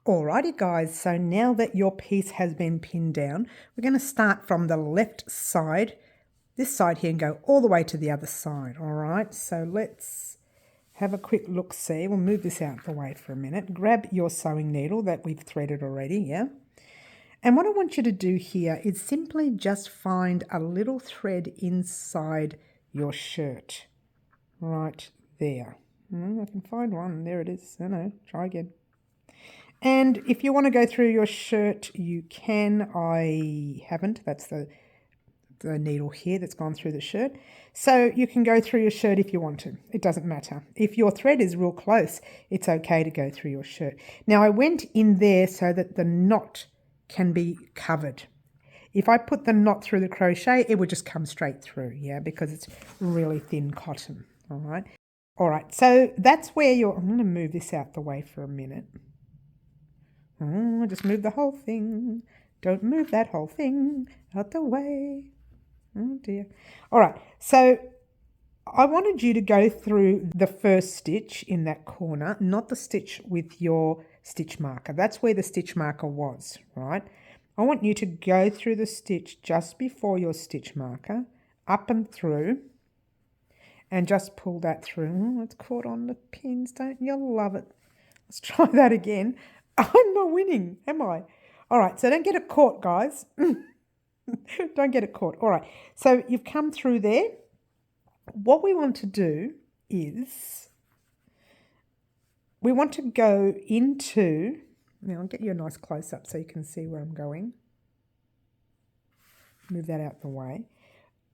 Alrighty guys, so now that your piece has been pinned down, we're going to start from the left side, this side here, and go all the way to the other side. Alright, so let's have a quick look-see. We'll move this out of the way for a minute. Grab your sewing needle that we've threaded already, yeah? And what I want you to do here is simply just find a little thread inside your shirt. Right there. I can find one. There it is. I know. Try again. And if you want to go through your shirt, you can. I haven't. That's the needle here that's gone through the shirt. So you can go through your shirt if you want to. It doesn't matter. If your thread is real close, it's okay to go through your shirt. Now I went in there so that the knot can be covered. If I put the knot through the crochet, it would just come straight through, yeah, because it's really thin cotton. All right, so that's where I'm going to move this out the way for a minute. Just move the whole thing. Don't move that whole thing out the way. Oh dear. All right, so I wanted you to go through the first stitch in that corner, not the stitch with your stitch marker. That's where the stitch marker was, right? I want you to go through the stitch just before your stitch marker, up and through, and just pull that through. It's caught on the pins, don't you love it? Let's try that again. I'm not winning, am I? All right, so don't get it caught, guys. Don't get it caught. All right, so you've come through there. What we want to do is we want to go into, now I'll get you a nice close-up so you can see where I'm going. Move that out the way.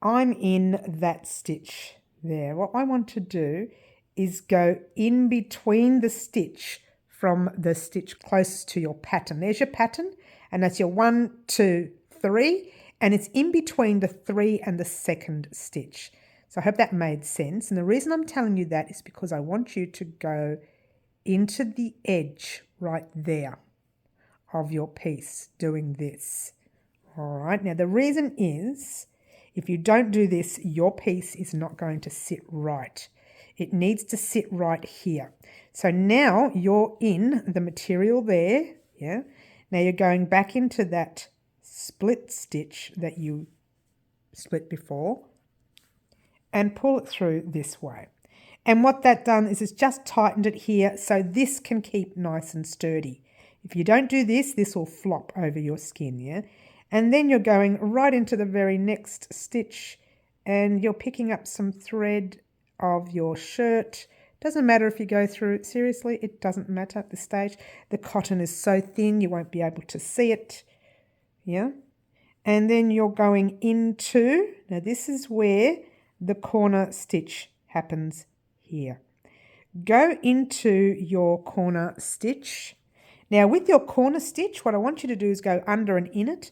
I'm in that stitch there. What I want to do is go in between the stitch from the stitch closest to your pattern. There's your pattern, and that's your 1, 2, 3, and it's in between the 3 and the second stitch. So I hope that made sense. And the reason I'm telling you that is because I want you to go into the edge right there of your piece doing this. All right, now the reason is if you don't do this, your piece is not going to sit right. It needs to sit right here. So now you're in the material there, yeah? Now you're going back into that split stitch that you split before and pull it through this way. And what that done is it's just tightened it here so this can keep nice and sturdy. If you don't do this, this will flop over your skin, yeah? And then you're going right into the very next stitch and you're picking up some thread of your shirt. Doesn't matter if you go through it, seriously, it doesn't matter at this stage. The cotton is so thin you won't be able to see it, yeah? And then you're going into, now this is where the corner stitch happens here. Go into your corner stitch. Now with your corner stitch, what I want you to do is go under and in it,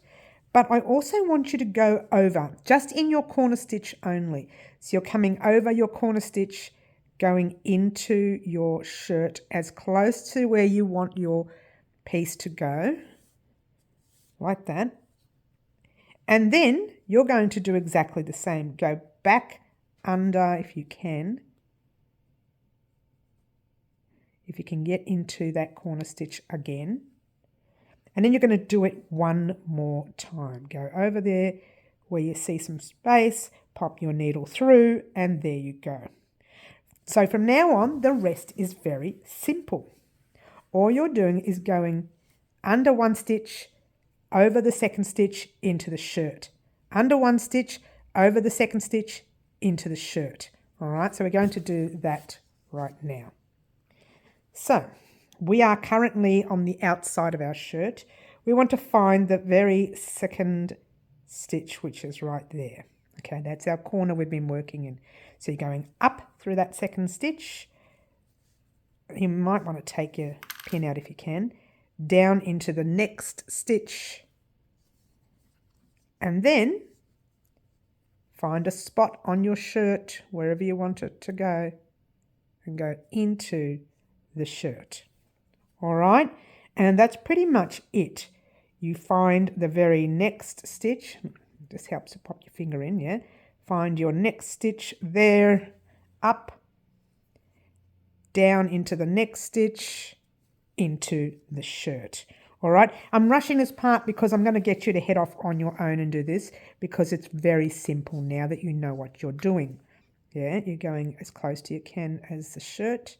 but I also want you to go over, just in your corner stitch only. So you're coming over your corner stitch, going into your shirt as close to where you want your piece to go, like that. And then you're going to do exactly the same. Go back under if you can. if you can get into that corner stitch again. And then you're going to do it one more time. Go over there where you see some space, pop your needle through, and there you go. So from now on, the rest is very simple. All you're doing is going under one stitch, over the second stitch, into the shirt. Under one stitch, over the second stitch, into the shirt. All right, so we're going to do that right now. So we are currently on the outside of our shirt. We want to find the very second stitch, which is right there. Okay, that's our corner we've been working in. So you're going up through that second stitch. You might want to take your pin out if you can. Down into the next stitch. And then find a spot on your shirt, wherever you want it to go, and go into the shirt. All right, and that's pretty much it. You find the very next stitch. This helps to pop your finger in, yeah. Find your next stitch there, up, down into the next stitch, into the shirt. All right, I'm rushing this part because I'm going to get you to head off on your own and do this because it's very simple now that you know what you're doing. Yeah, you're going as close to you can as the shirt,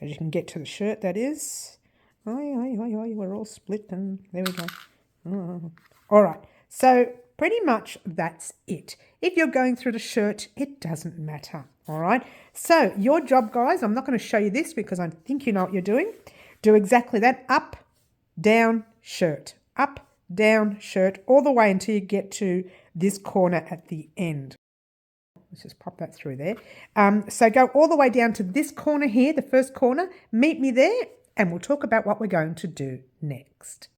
as you can get to the shirt, that is. We're all split and there we go. All right, so pretty much that's it. If you're going through the shirt, it doesn't matter. All right, so your job, guys, I'm not going to show you this because I think you know what you're doing. Do exactly that. Up, down, shirt. Up, down, shirt, all the way until you get to this corner at the end. Let's just pop that through there. So go all the way down to this corner here, the first corner. Meet me there and we'll talk about what we're going to do next.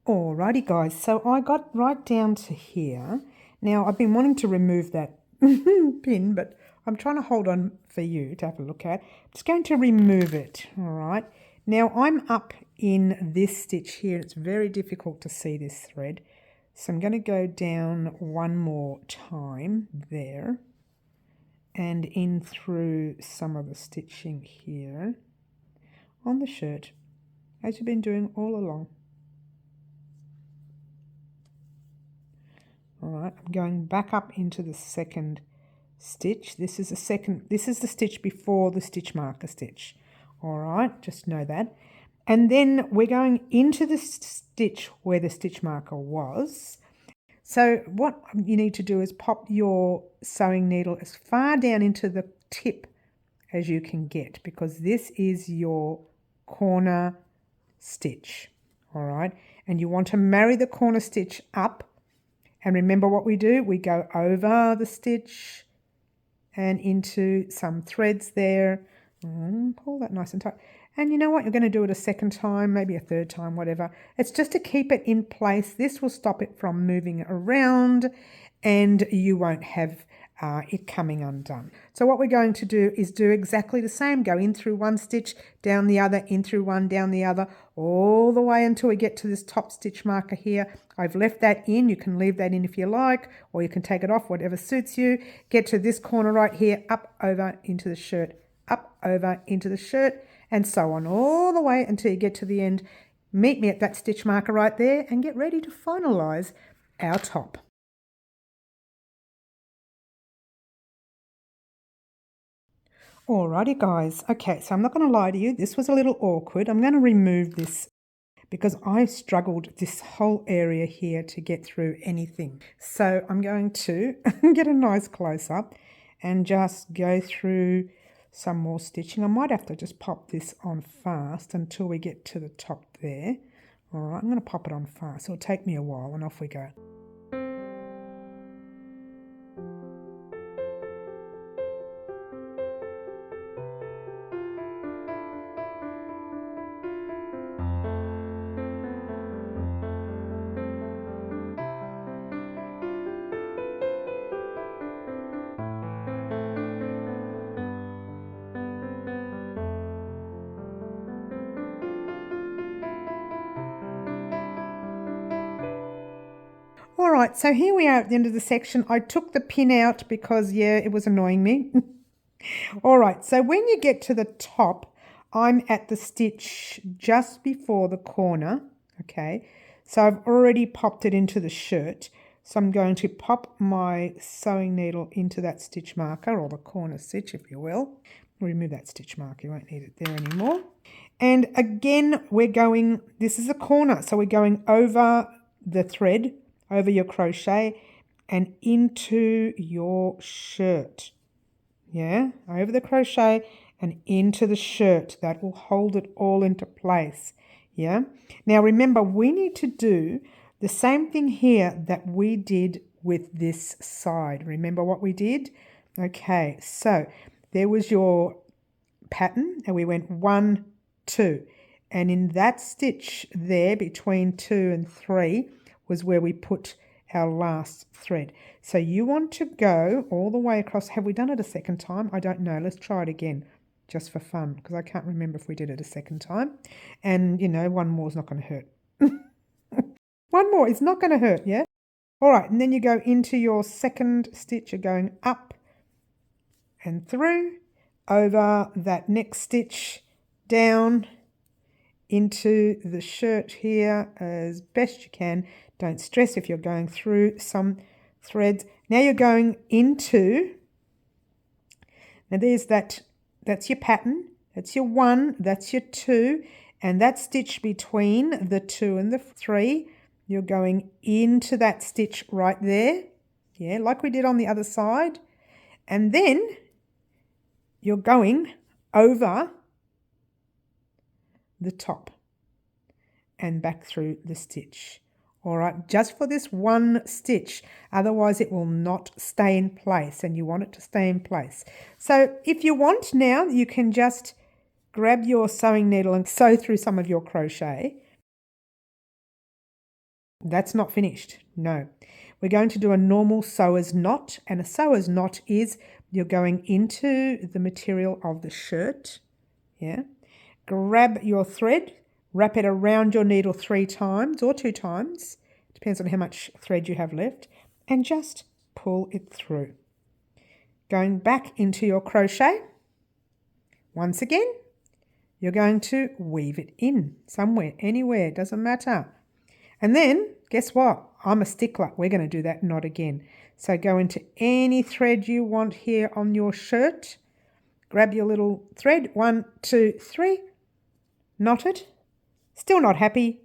Alrighty guys, so I got right down to here. Now I've been wanting to remove that pin, but I'm trying to hold on for you to have a look at. I'm just going to remove it, all right? Now I'm up in this stitch here. It's very difficult to see this thread. So I'm going to go down one more time there and in through some of the stitching here on the shirt, as you've been doing all along. All right, I'm going back up into the second stitch. This is the stitch before the stitch marker stitch. All right, just know that. And then we're going into the stitch where the stitch marker was. So what you need to do is pop your sewing needle as far down into the tip as you can get, because this is your corner stitch. All right, and you want to marry the corner stitch up. And remember what we do, we go over the stitch and into some threads there. Pull that nice and tight. And you know what, you're going to do it a second time, maybe a third time, whatever. It's just to keep it in place. This will stop it from moving around and you won't have it coming undone. So what we're going to do is do exactly the same. Go in through one stitch, down the other, in through one, down the other, all the way until we get to this top stitch marker here. I've left that in. You can leave that in if you like, or you can take it off, whatever suits you. Get to this corner right here, up, over, into the shirt, up, over, into the shirt, and so on all the way until you get to the end. Meet me at that stitch marker right there and get ready to finalize our top. Alrighty guys, okay, so I'm not going to lie to you, this was a little awkward. I'm going to remove this because I struggled this whole area here to get through anything. So I'm going to get a nice close-up and just go through some more stitching. I might have to just pop this on fast until we get to the top there. Alright, I'm going to pop it on fast. It'll take me a while and off we go. All right, so here we are at the end of the section. I took the pin out because, yeah, it was annoying me. All right, so when you get to the top, I'm at the stitch just before the corner, okay? So I've already popped it into the shirt. So I'm going to pop my sewing needle into that stitch marker, or the corner stitch, if you will. Remove that stitch marker, you won't need it there anymore. And again, we're going, this is a corner, so we're going over the thread, over your crochet, and into your shirt. Yeah, over the crochet and into the shirt. That will hold it all into place. Yeah. Now remember, we need to do the same thing here that we did with this side. Remember what we did? Okay, so there was your pattern and we went 1, 2. And in that stitch there between 2 and 3 was where we put our last thread. So you want to go all the way across. Have we done it a second time? I don't know. Let's try it again just for fun, because I can't remember if we did it a second time. And, you know, one more is not going to hurt. One more is not going to hurt, yeah? All right, and then you go into your second stitch. You're going up and through, over that next stitch, down into the shirt here as best you can. Don't stress if you're going through some threads. Now you're going into, now there's that's your pattern, that's your 1, that's your 2, and that stitch between the 2 and the 3, you're going into that stitch right there, yeah, like we did on the other side, and then you're going over the top and back through the stitch. All right, just for this one stitch, otherwise it will not stay in place, and you want it to stay in place. So if you want now, you can just grab your sewing needle and sew through some of your crochet. That's not finished, no. We're going to do a normal sewer's knot, and a sewer's knot is you're going into the material of the shirt, yeah. Grab your thread, wrap it around your needle 3 times or 2 times, depends on how much thread you have left, and just pull it through. Going back into your crochet, once again, you're going to weave it in somewhere, anywhere, doesn't matter. And then, guess what? I'm a stickler. We're going to do that knot again. So go into any thread you want here on your shirt, grab your little thread, 1, 2, 3, knot it. Still not happy.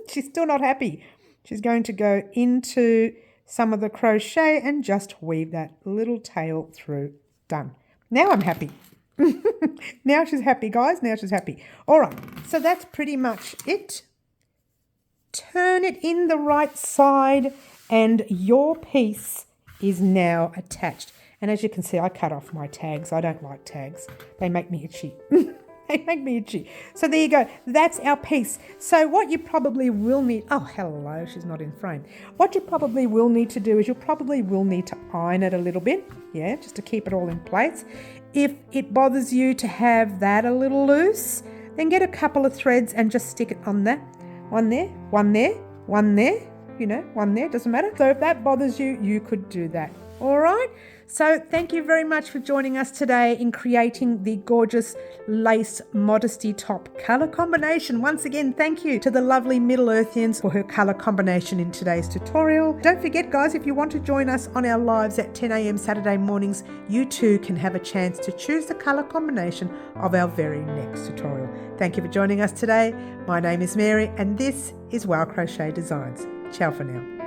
She's still not happy. She's going to go into some of the crochet and just weave that little tail through. Done. Now I'm happy. Now she's happy, guys. Now she's happy. All right. So that's pretty much it. Turn it in the right side and your piece is now attached. And as you can see, I cut off my tags. I don't like tags. They make me itchy. They make me itchy. So there you go. That's our piece. So what you probably will need... Oh, hello. She's not in frame. What you probably will need to do is you probably will need to iron it a little bit. Yeah, just to keep it all in place. If it bothers you to have that a little loose, then get a couple of threads and just stick it on that. One there, one there, one there, you know, one there, doesn't matter. So if that bothers you, you could do that. All right. So thank you very much for joining us today in creating the gorgeous lace Modesty top colour combination. Once again, thank you to the lovely Middle Earthians for her colour combination in today's tutorial. Don't forget, guys, if you want to join us on our lives at 10 a.m. Saturday mornings, you too can have a chance to choose the colour combination of our very next tutorial. Thank you for joining us today. My name is Mary and this is Wow Crochet Designs. Ciao for now.